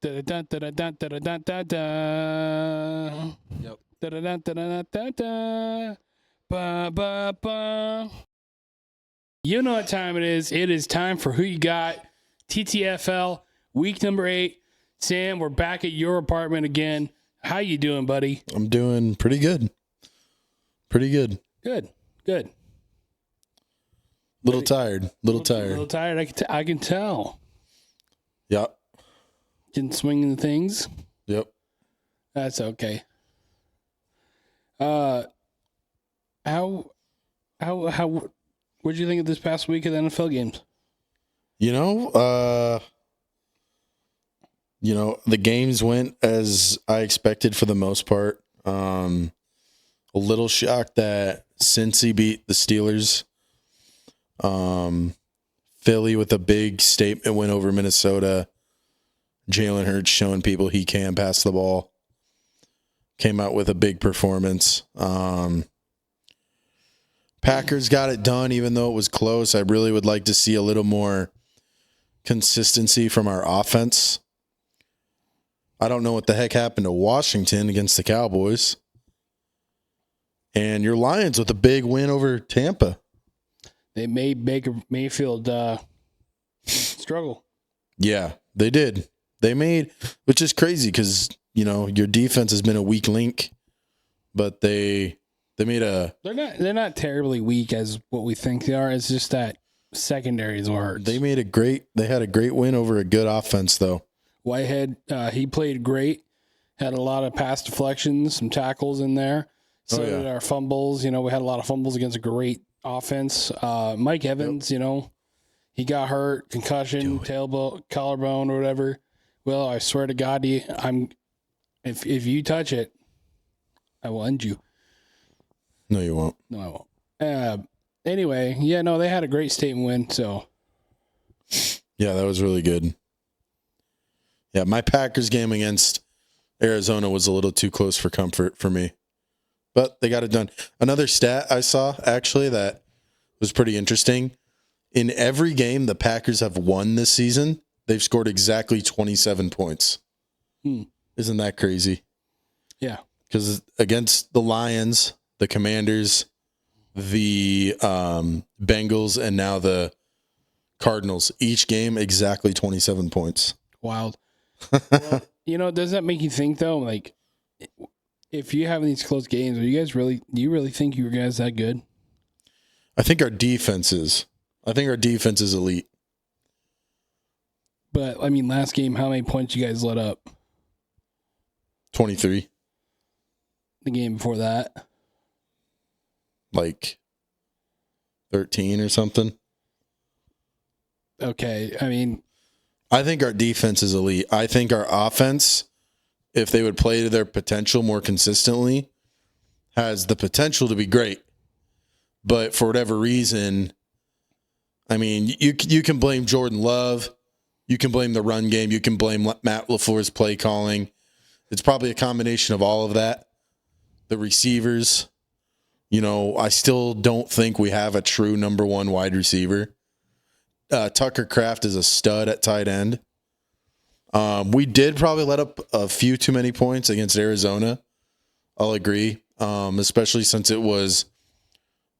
Da-da-da-da-da-da-da-da-da. Yep. Da-da-da-da-da-da-da. Ba-ba-ba. You know what time it is. It is time for Who You Got, TTFL, week number 8. Sam, we're back at your apartment again. How you doing, buddy? I'm doing pretty good. Pretty good. Good. Little tired. Little tired. Little tired. I can tell. Yep. Didn't swing in the things. Yep. That's okay. How what'd you think of this past week of the NFL games? The games went as I expected for the most part. A little shocked that Cincy beat the Steelers. Philly with a big statement win over Minnesota. Jalen Hurts showing people he can pass the ball. Came out with a big performance. Packers got it done, even though it was close. I really would like to see a little more consistency from our offense. I don't know what the heck happened to Washington against the Cowboys. And your Lions with a big win over Tampa. They made Baker Mayfield struggle. Yeah, they did. Which is crazy because, your defense has been a weak link, but they made a... They're not terribly weak as what we think they are. It's just that secondary is hard. They had a great win over a good offense, though. Whitehead, he played great. Had a lot of pass deflections, some tackles in there. So did our fumbles. We had a lot of fumbles against a great offense. Mike Evans, he got hurt, concussion, tailbone, collarbone, or whatever. Well, I swear to God, if you touch it, I will end you. No, you won't. No, I won't. Anyway, they had a great statement win. So, yeah, that was really good. Yeah, my Packers game against Arizona was a little too close for comfort for me, but they got it done. Another stat I saw actually that was pretty interesting. In every game the Packers have won this season, they've scored exactly 27 points. Isn't that crazy? Yeah. Because against the Lions, the Commanders, the Bengals, and now the Cardinals, each game exactly 27 points. Wild. Well, does that make you think though? Like, if you have these close games, do you really think you guys that good? I think our defense is elite. But last game, how many points you guys let up? 23. The game before that, like 13 or something. Okay, I think our defense is elite. I think our offense, if they would play to their potential more consistently, has the potential to be great. But for whatever reason, you can blame Jordan Love. You can blame the run game. You can blame Matt LaFleur's play calling. It's probably a combination of all of that. The receivers, I still don't think we have a true number one wide receiver. Tucker Kraft is a stud at tight end. We did probably let up a few too many points against Arizona. I'll agree, especially since it was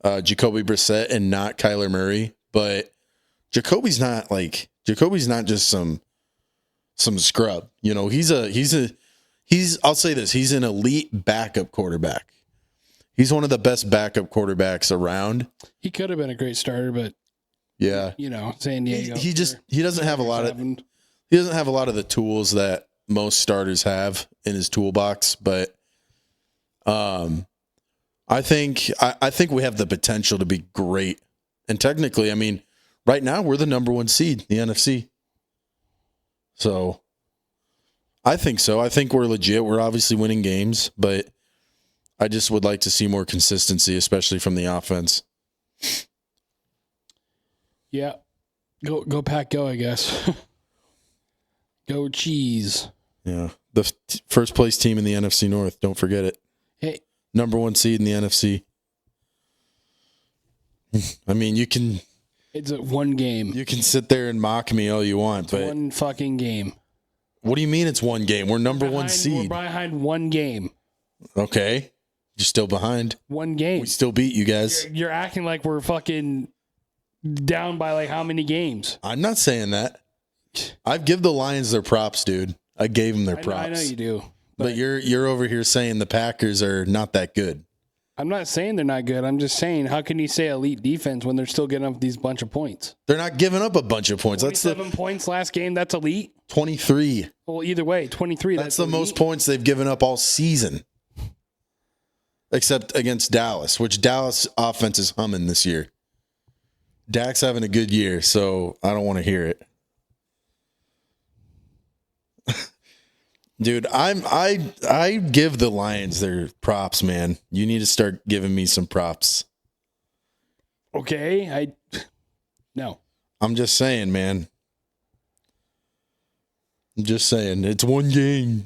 Jacoby Brissett and not Kyler Murray. But Jacoby's not just some scrub. I'll say this, he's an elite backup quarterback. He's one of the best backup quarterbacks around. he could have been a great starter, but Yeah. San Diego. He doesn't have a lot of the tools that most starters have in his toolbox, but I think we have the potential to be great. And technically, right now we're the number one seed in the NFC. So I think so. I think we're legit. We're obviously winning games, but I just would like to see more consistency, especially from the offense. Yeah. Go Pack, go, I guess. Go Cheese. Yeah. The first place team in the NFC North. Don't forget it. Hey. Number one seed in the NFC. You can... It's one game. You can sit there and mock me all you want, but... one fucking game. What do you mean it's one game? We're number one seed. We're behind one game. Okay. You're still behind. One game. We still beat you guys. You're acting like we're fucking down by like how many games? I'm not saying that. I give the Lions their props, dude. I gave them their props. I know you do. But you're over here saying the Packers are not that good. I'm not saying they're not good. I'm just saying, how can you say elite defense when they're still getting up these bunch of points? They're not giving up a bunch of points. That's 7 points last game. That's elite. 23. Well, either way, 23. That's the most points they've given up all season, except against Dallas, which Dallas offense is humming this year. Dak's having a good year, so I don't want to hear it. Dude, I give the Lions their props, man. You need to start giving me some props. Okay, no. I'm just saying, man. I'm just saying. It's one game.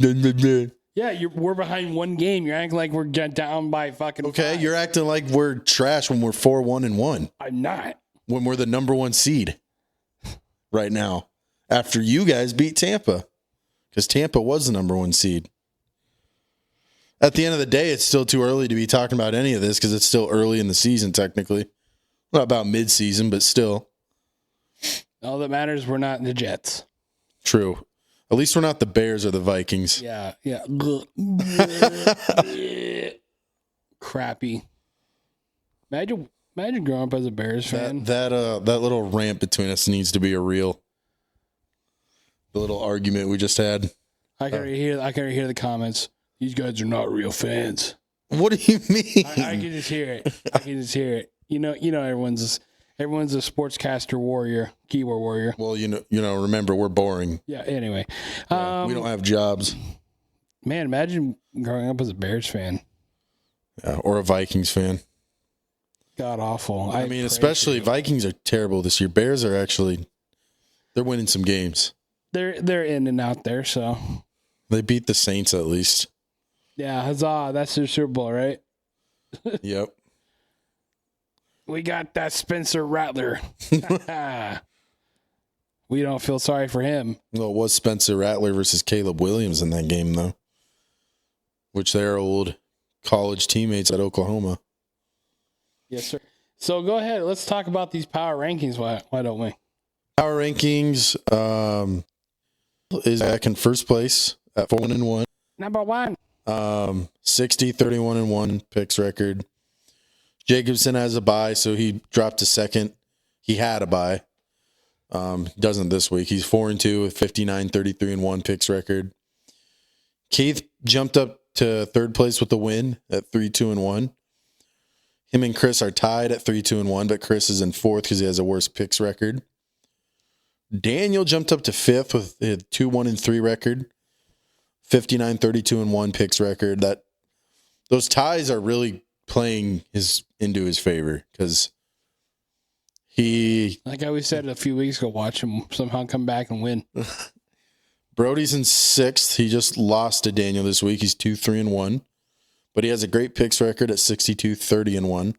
Yeah, we're behind one game. You're acting like we're down by fucking. Okay, 5. you're acting like we're trash when we're 4-1-1. I'm not. When we're the number one seed right now, after you guys beat Tampa. Because Tampa was the number one seed. At the end of the day, it's still too early to be talking about any of this because it's still early in the season, technically. Not about mid-season, but still. All that matters, we're not the Jets. True. At least we're not the Bears or the Vikings. Yeah. Crappy. Imagine growing up as a Bears fan. That little rant between us needs to be a reel. The little argument we just had. I can already hear the comments. These guys are not real fans. What do you mean? I can just hear it. You know, everyone's a sportscaster warrior, keyboard warrior. Well, remember we're boring. Yeah. Anyway, We don't have jobs. Man, imagine growing up as a Bears fan. Yeah, or a Vikings fan. God awful. I mean, especially Vikings are terrible this year. Bears are they're winning some games. They're in and out there, so they beat the Saints at least. Yeah, huzzah! That's their Super Bowl, right? Yep. We got that Spencer Rattler. We don't feel sorry for him. Well, it was Spencer Rattler versus Caleb Williams in that game, though, which they're old college teammates at Oklahoma. Yes, sir. So go ahead. Let's talk about these power rankings. Why don't we? Power rankings is back in first place at 4-1. Number 1. 30-31-1 picks record. Jacobson has a bye, so he dropped to second. He had a bye. Doesn't this week. He's 4-2 with 59-33-1 picks record. Keith jumped up to third place with the win at 3-2-1. Him and Chris are tied at 3-2-1, but Chris is in fourth because he has a worse picks record. Daniel jumped up to fifth with a 2-1-3 record. 59-32-1 picks record. Those ties are really playing into his favor because he, like I always said a few weeks ago, watch him somehow come back and win. Brody's in sixth. He just lost to Daniel this week. He's 2-3-1, but he has a great picks record at 62-30-1.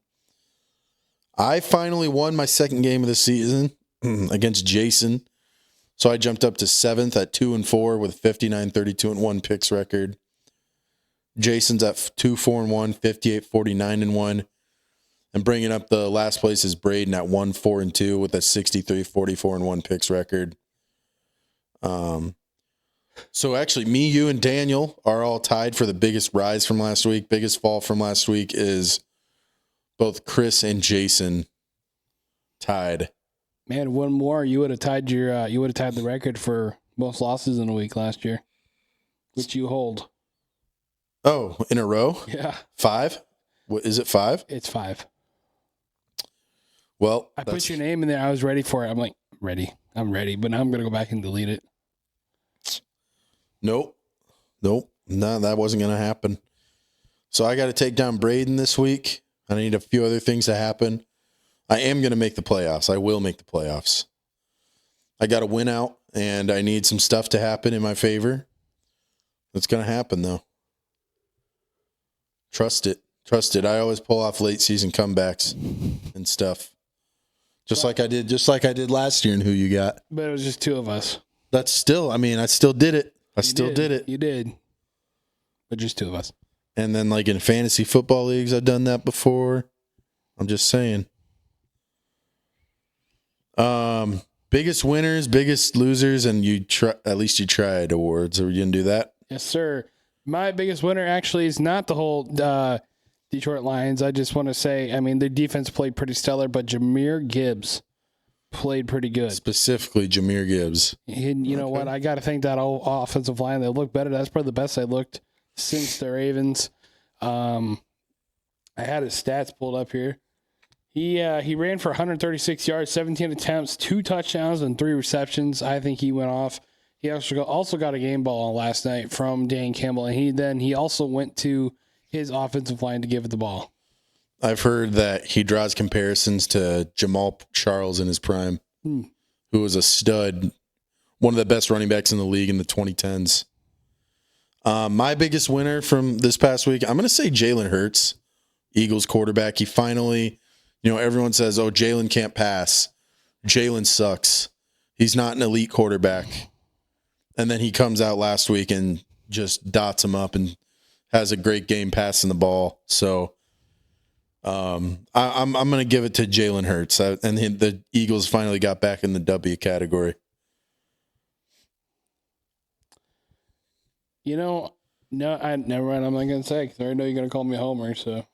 I finally won my second game of the season against Jason. So I jumped up to seventh at 2-4 with 59-32-1 picks record. Jason's at 2-4-1, 58-49-1. And bringing up the last place is Braden at 1-4-2 with a 63-44-1 picks record. So actually, me, you, and Daniel are all tied for the biggest rise from last week. Biggest fall from last week is both Chris and Jason tied. Man, one more, you would have tied the record for most losses in a week last year, which you hold. Oh, in a row? Yeah. 5? What is it? 5? It's 5. Well, I put your name in there. I was ready for it. I'm like, I'm ready, but now I'm gonna go back and delete it. Nope. No, that wasn't gonna happen. So I got to take down Braden this week. I need a few other things to happen. I am going to make the playoffs. I will make the playoffs. I got to win out, and I need some stuff to happen in my favor. It's going to happen, though. Trust it. I always pull off late season comebacks and stuff. Just like I did last year in Who You Got. But it was just 2 of us. That's still, I still did it. I still did it. You did. But just two of us. And then like in fantasy football leagues, I've done that before. I'm just saying. Biggest winners, biggest losers, and at least you tried awards. Are we going to do that? Yes, sir. My biggest winner actually is not the whole Detroit Lions. I just want to say, I mean, their defense played pretty stellar, but Jahmyr Gibbs played pretty good. Specifically, Jahmyr Gibbs. And you know what? I got to think that whole offensive line, they look better. That's probably the best they looked since the Ravens. I had his stats pulled up here. He ran for 136 yards, 17 attempts, 2 touchdowns, and 3 receptions. I think he went off. He also got a game ball last night from Dan Campbell, and he also went to his offensive line to give it the ball. I've heard that he draws comparisons to Jamal Charles in his prime, who was a stud, one of the best running backs in the league in the 2010s. My biggest winner from this past week, I'm going to say Jalen Hurts, Eagles quarterback. He finally, everyone says, oh, Jalen can't pass. Jalen sucks. He's not an elite quarterback. And then he comes out last week and just dots him up and has a great game passing the ball. So I'm going to give it to Jalen Hurts. And the Eagles finally got back in the W category. No, never mind. I'm not going to say because I already know you're going to call me a homer. So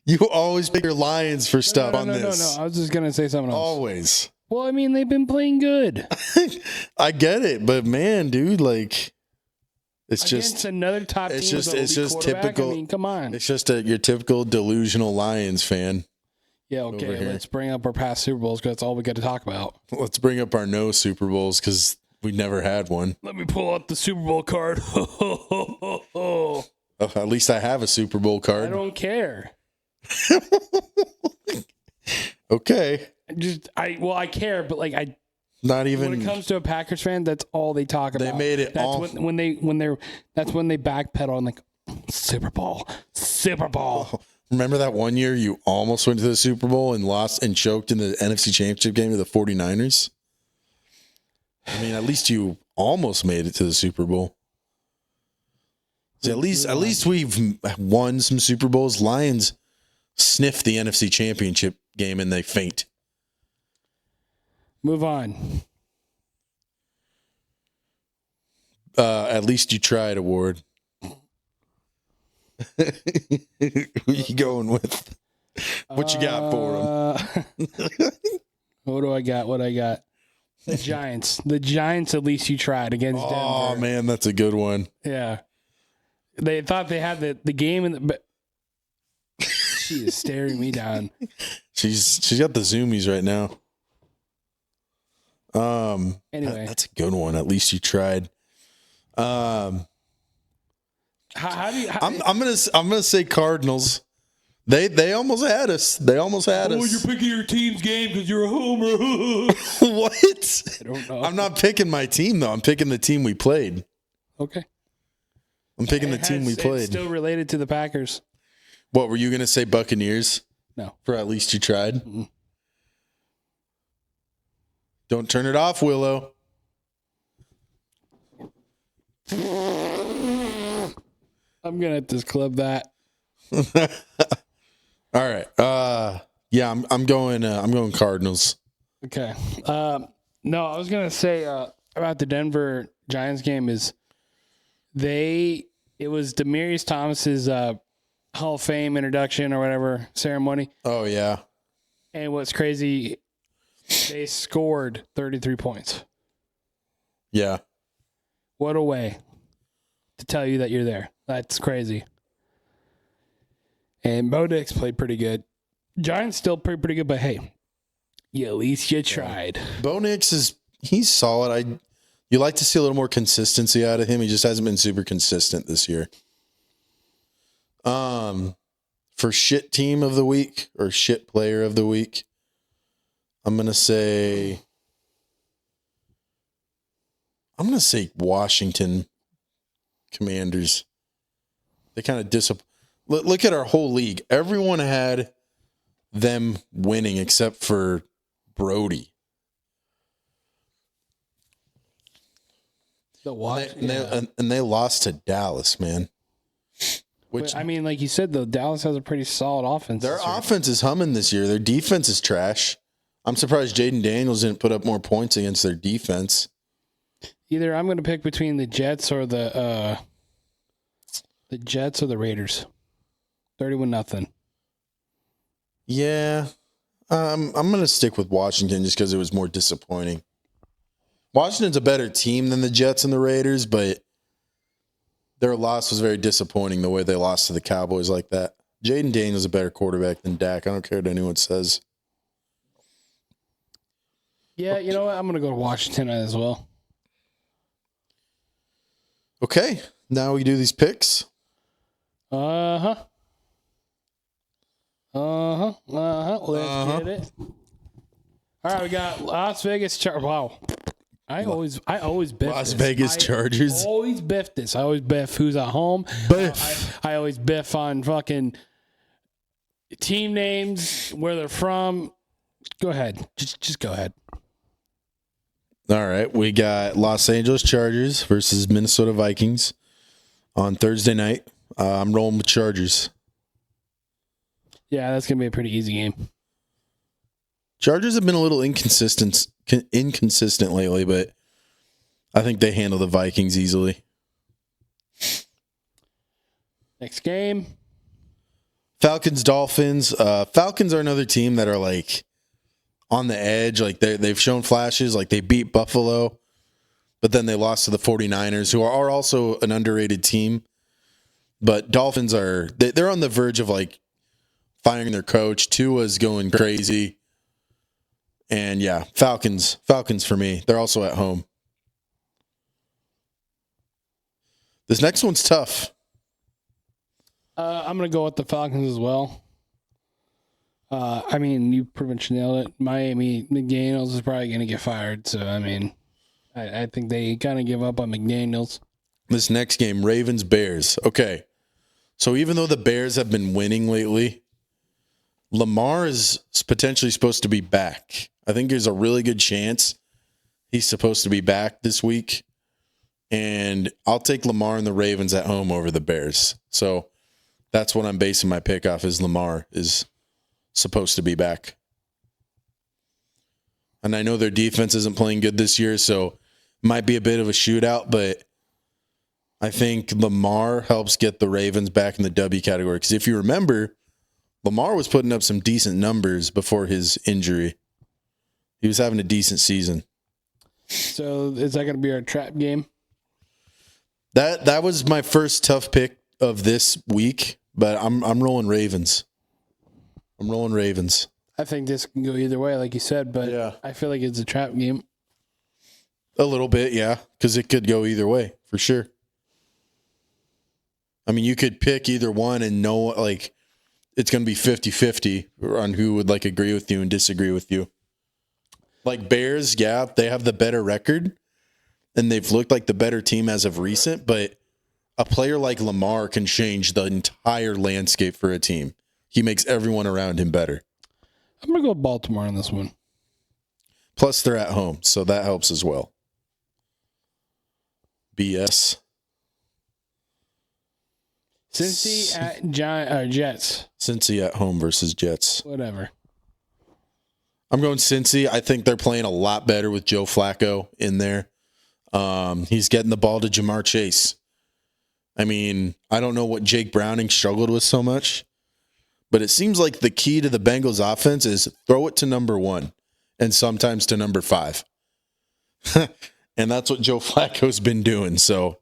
you always pick your Lions for stuff on this. No. I was just going to say something else. Always. Well, I mean, they've been playing good. I get it, but man, dude, like, it's against another top team. It's just typical. I mean, come on. It's just your typical delusional Lions fan. Yeah, okay. Let's bring up our past Super Bowls because that's all we got to talk about. Let's bring up our no Super Bowls because we never had one. Let me pull out the Super Bowl card. Oh, at least I have a Super Bowl card. I don't care. Okay. I care, but not even when it comes to a Packers fan, that's all they talk about. They made it that's when they backpedal and like Super Bowl. Oh, remember that one year you almost went to the Super Bowl and lost and choked in the NFC Championship game to the 49ers? I mean, at least you almost made it to the Super Bowl. So at least we've won some Super Bowls. Lions sniff the NFC Championship game and they faint. Move on. At least you tried award. Who you going with? What you got for them? What do I got? The Giants. The Giants, at least you tried against Denver. Oh, man, that's a good one. Yeah. They thought they had the game in the... She is staring me down. She's got the zoomies right now. Anyway, that's a good one. At least you tried. how do you? I'm gonna say Cardinals. They almost had us. Oh, you're picking your team's game because you're a homer. What? I don't know. I'm not picking my team though. I'm picking the team we played. Okay. I'm picking the team we played. It's still related to the Packers. What were you gonna say? Buccaneers? No. For at least you tried. Mm-hmm. Don't turn it off, Willow. I'm gonna have to club that. All right. Yeah, I'm going Cardinals. Okay. No, I was gonna say about the Denver Giants game is it was Demaryius Thomas's Hall of Fame introduction or whatever ceremony. Oh yeah. And what's crazy, they scored 33 points. Yeah. What a way to tell you that you're there. That's crazy. And Bo Nix played pretty good. Giants still pretty good, but hey, at least you tried. Bo Nix he's solid. You like to see a little more consistency out of him. He just hasn't been super consistent this year. For shit team of the week or shit player of the week, I'm gonna say Washington Commanders. They kind of look at our whole league. Everyone had them winning except for Brody. And they lost to Dallas, man. Which, I mean, like you said, though, Dallas has a pretty solid offense. Their offense is humming this year. Their defense is trash. I'm surprised Jaden Daniels didn't put up more points against their defense. Either I'm going to pick between the Jets or the Raiders. 31-0. Yeah. I'm going to stick with Washington just because it was more disappointing. Washington's a better team than the Jets and the Raiders, but their loss was very disappointing the way they lost to the Cowboys like that. Jaden Daniels is a better quarterback than Dak. I don't care what anyone says. Yeah, you know what? I'm going to go to Washington as well. Okay. Now we do these picks. Let's get it. All right, we got Las Vegas Chargers. Wow. I always biff Las Vegas Chargers. I always biff this. I always biff who's at home. Biff. I always biff on fucking team names, where they're from. Go ahead. Just go ahead. All right. We got Los Angeles Chargers versus Minnesota Vikings on Thursday night. I'm rolling with Chargers. Yeah, that's going to be a pretty easy game. Chargers have been a little inconsistent lately, but I think they handle the Vikings easily. Next game. Falcons, Dolphins. Falcons are another team that are like on the edge. Like they've shown flashes. Like they beat Buffalo, but then they lost to the 49ers, who are also an underrated team. But Dolphins they're on the verge of like firing their coach. Tua's going crazy. And yeah, Falcons for me. They're also at home. This next one's tough. I'm going to go with the Falcons as well. I mean, you pretty much nailed it. Miami, McDaniels is probably going to get fired. So, I mean, I think they kind of give up on McDaniels. This next game, Ravens-Bears. Okay. So even though the Bears have been winning lately, Lamar is potentially supposed to be back. I think there's a really good chance he's supposed to be back this week. And I'll take Lamar and the Ravens at home over the Bears. So that's what I'm basing my pick off, is Lamar is supposed to be back. And I know their defense isn't playing good this year, so it might be a bit of a shootout, but I think Lamar helps get the Ravens back in the W category. Because if you remember, Lamar was putting up some decent numbers before his injury. He was having a decent season. So is that going to be our trap game? That was my first tough pick of this week, but I'm rolling Ravens. I'm rolling Ravens. I think this can go either way, like you said, but yeah. I feel like it's a trap game. A little bit, yeah, because it could go either way, for sure. I mean, you could pick either one and know, like, it's going to be 50-50 on who would, like, agree with you and disagree with you. Like, Bears, yeah, they have the better record, and they've looked like the better team as of recent, but a player like Lamar can change the entire landscape for a team. He makes everyone around him better. I'm going to go Baltimore on this one. Plus, they're at home, so that helps as well. BS. Cincy at Jets. Cincy at home versus Jets. Whatever. I'm going Cincy. I think they're playing a lot better with Joe Flacco in there. He's getting the ball to Jamar Chase. I mean, I don't know what Jake Browning struggled with so much, but it seems like the key to the Bengals offense is throw it to number 1 and sometimes to number 5. And that's what Joe Flacco's been doing. So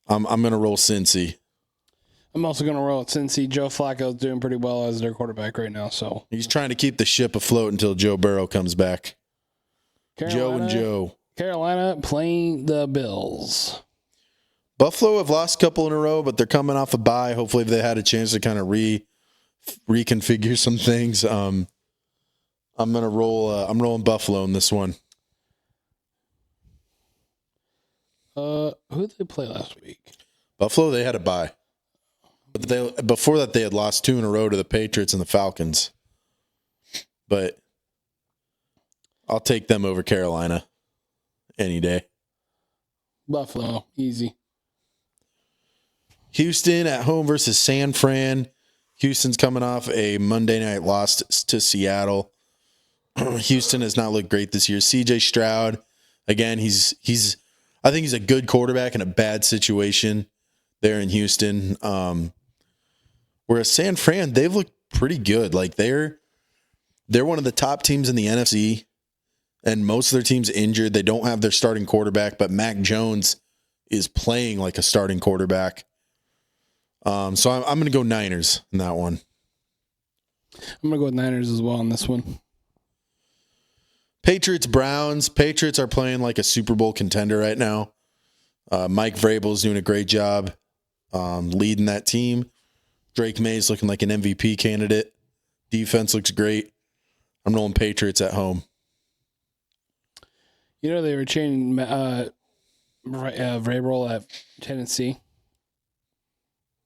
I'm going to roll Cincy. I'm also going to roll at Cincy. Joe Flacco's doing pretty well as their quarterback right now. So he's trying to keep the ship afloat until Joe Burrow comes back. Joe. Carolina playing the Bills. Buffalo have lost a couple in a row, but they're coming off a bye. Hopefully they had a chance to kind of reconfigure some things. I'm going to roll. I'm rolling Buffalo in this one. Who did they play last week? Buffalo, they had a bye. But before that, they had lost 2 in a row to the Patriots and the Falcons. But I'll take them over Carolina any day. Buffalo, easy. Houston at home versus San Fran. Houston's coming off a Monday night loss to Seattle. Houston has not looked great this year. CJ Stroud, again, I think he's a good quarterback in a bad situation there in Houston. Whereas San Fran, they've looked pretty good. Like they're one of the top teams in the NFC, and most of their team's injured. They don't have their starting quarterback, but Mac Jones is playing like a starting quarterback. So I'm going to go Niners in that one. I'm going to go with Niners as well on this one. Patriots, Browns. Patriots are playing like a Super Bowl contender right now. Mike Vrabel's doing a great job leading that team. Drake May's looking like an MVP candidate. Defense looks great. I'm rolling Patriots at home. You know, they were chanting Vrabel at Tennessee.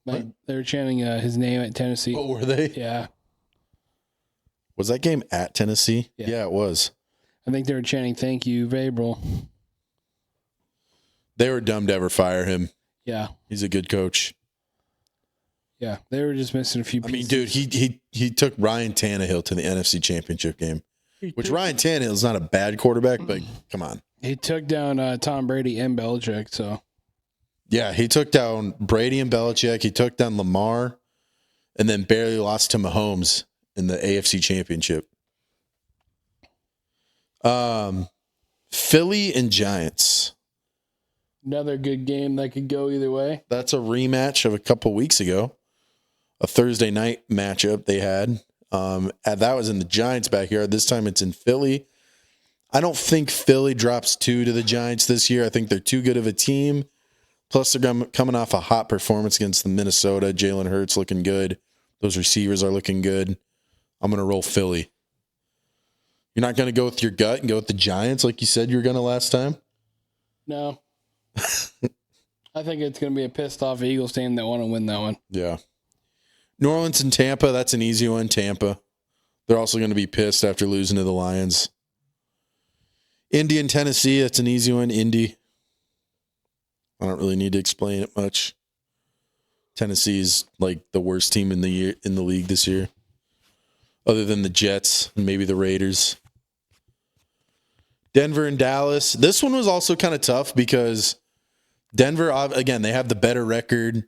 Like, they were chanting his name at Tennessee. Oh, were they? Yeah. Was that game at Tennessee? Yeah, it was. I think they were chanting, "Thank you, Vrabel." They were dumb to ever fire him. Yeah. He's a good coach. Yeah, they were just missing a few pieces. I mean, dude, he took Ryan Tannehill to the NFC Championship game, which Ryan Tannehill is not a bad quarterback, but come on. He took down Tom Brady and Belichick, so. Yeah, he took down Brady and Belichick. He took down Lamar, and then barely lost to Mahomes in the AFC Championship. Philly and Giants. Another good game that could go either way. That's a rematch of a couple weeks ago. A Thursday night matchup they had. And that was in the Giants' backyard. This time it's in Philly. I don't think Philly drops 2 to the Giants this year. I think they're too good of a team. Plus, they're coming off a hot performance against the Minnesota. Jalen Hurts looking good. Those receivers are looking good. I'm going to roll Philly. You're not going to go with your gut and go with the Giants like you said you were going to last time? No. I think it's going to be a pissed off Eagles team that want to win that one. Yeah. New Orleans and Tampa, that's an easy one. Tampa. They're also going to be pissed after losing to the Lions. Indy and Tennessee, that's an easy one. Indy. I don't really need to explain it much. Tennessee's like the worst team in the league this year, other than the Jets and maybe the Raiders. Denver and Dallas. This one was also kind of tough because Denver, again, they have the better record,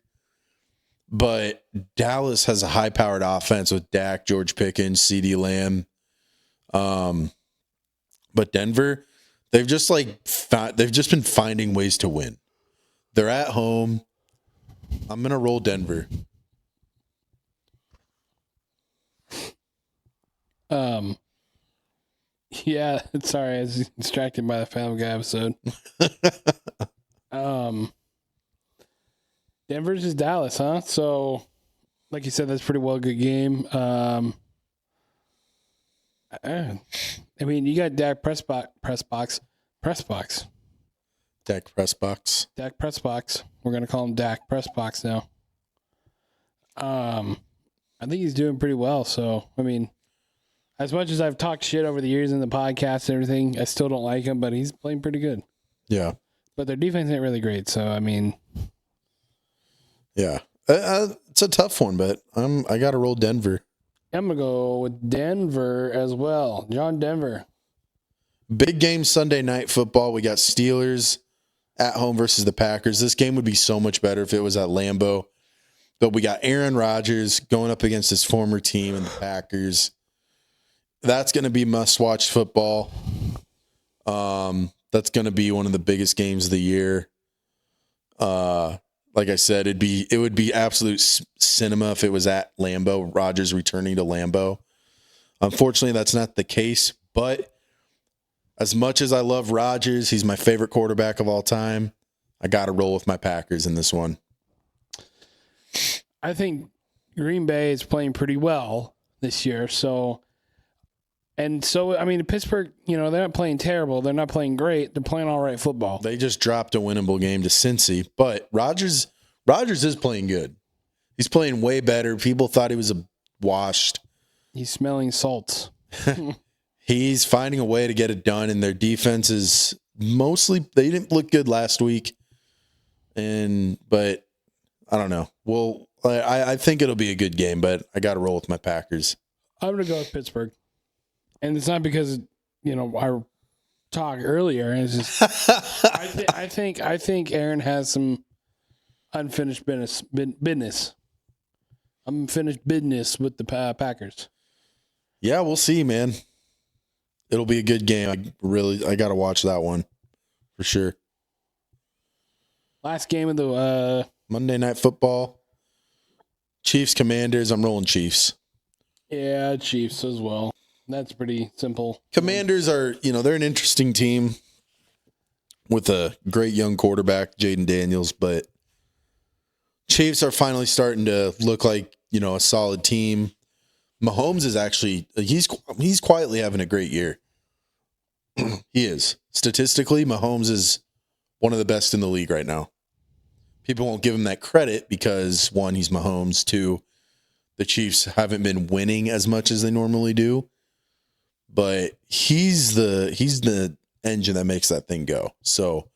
but Dallas has a high-powered offense with Dak, George Pickens, CeeDee Lamb. But Denver, they've just been finding ways to win. They're at home. I'm going to roll Denver. Yeah, sorry, I was distracted by the Family Guy episode. Denver's just Dallas, huh? So, like you said, that's pretty well a good game. I mean, you got Dak Pressbox. Dak Pressbox. Dak Pressbox. We're going to call him Dak Pressbox now. I think he's doing pretty well. So, I mean, as much as I've talked shit over the years in the podcast and everything, I still don't like him, but he's playing pretty good. Yeah. But their defense ain't really great. So, I mean. Yeah. It's a tough one, but I got to roll Denver. I'm going to go with Denver as well. John Denver. Big game Sunday night football. We got Steelers at home versus the Packers. This game would be so much better if it was at Lambeau. But we got Aaron Rodgers going up against his former team and the Packers. That's going to be must-watch football. That's going to be one of the biggest games of the year. Like I said, it would be absolute cinema if it was at Lambeau, Rodgers returning to Lambeau. Unfortunately, that's not the case. But as much as I love Rodgers, he's my favorite quarterback of all time. I got to roll with my Packers in this one. I think Green Bay is playing pretty well this year. I mean, Pittsburgh, they're not playing terrible. They're not playing great. They're playing all right football. They just dropped a winnable game to Cincy, but Rodgers is playing good. He's playing way better. People thought he was washed. He's smelling salts. He's finding a way to get it done, and their defense is mostly – they didn't look good last week, But I don't know. Well, I think it'll be a good game, but I got to roll with my Packers. I'm going to go with Pittsburgh. And it's not because, I talked earlier. It's just, I think Aaron has some unfinished business. Unfinished business with the Packers. Yeah, we'll see, man. It'll be a good game. I got to watch that one for sure. Last game of the Monday Night Football. Chiefs Commanders. I'm rolling Chiefs. Yeah, Chiefs as well. That's pretty simple. Commanders are, they're an interesting team with a great young quarterback, Jaden Daniels, but Chiefs are finally starting to look like, a solid team. Mahomes is actually, he's quietly having a great year. He is. Statistically, Mahomes is one of the best in the league right now. People won't give him that credit because, one, he's Mahomes. Two, the Chiefs haven't been winning as much as they normally do. But he's the engine that makes that thing go. So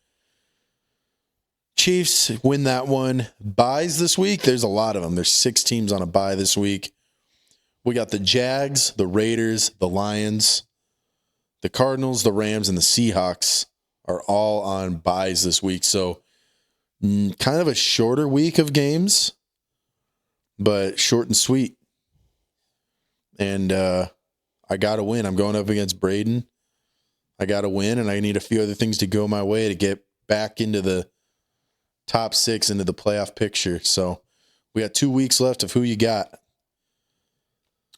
Chiefs win that one. Buys this week, there's a lot of them. There's 6 teams on a bye this week. We got the Jags, the Raiders, the Lions, the Cardinals, the Rams, and the Seahawks are all on buys this week. So kind of a shorter week of games, but short and sweet. And I got to win. I'm going up against Braden. I got to win, and I need a few other things to go my way to get back into the top 6, into the playoff picture. So we got 2 weeks left of who you got.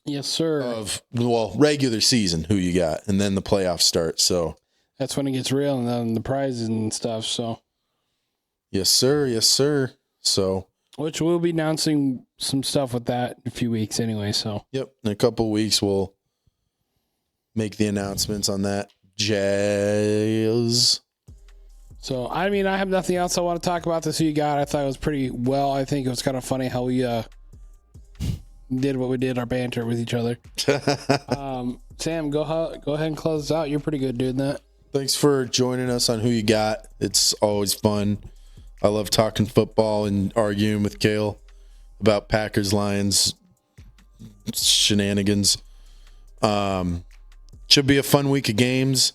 Yes, sir. Regular season, who you got, and then the playoffs start. So that's when it gets real, and then the prizes and stuff. So yes, sir. Yes, sir. So which we'll be announcing some stuff with that in a few weeks anyway. So yep, in a couple of weeks we'll make the announcements on that. Jazz. So I have nothing else I want to talk about. This who you got. I thought it was pretty well. I think it was kind of funny how we did what we did, our banter with each other. Sam, go ahead and close us out. You're pretty good doing that. Thanks for joining us on Who You Got. It's always fun. I love talking football and arguing with Kale about Packers Lions shenanigans. Should be a fun week of games.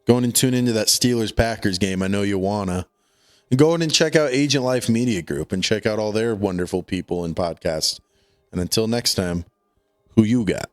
Go and tune into that Steelers Packers game. I know you wanna. And go in and check out Agent Life Media Group and check out all their wonderful people and podcasts. And until next time, who you got?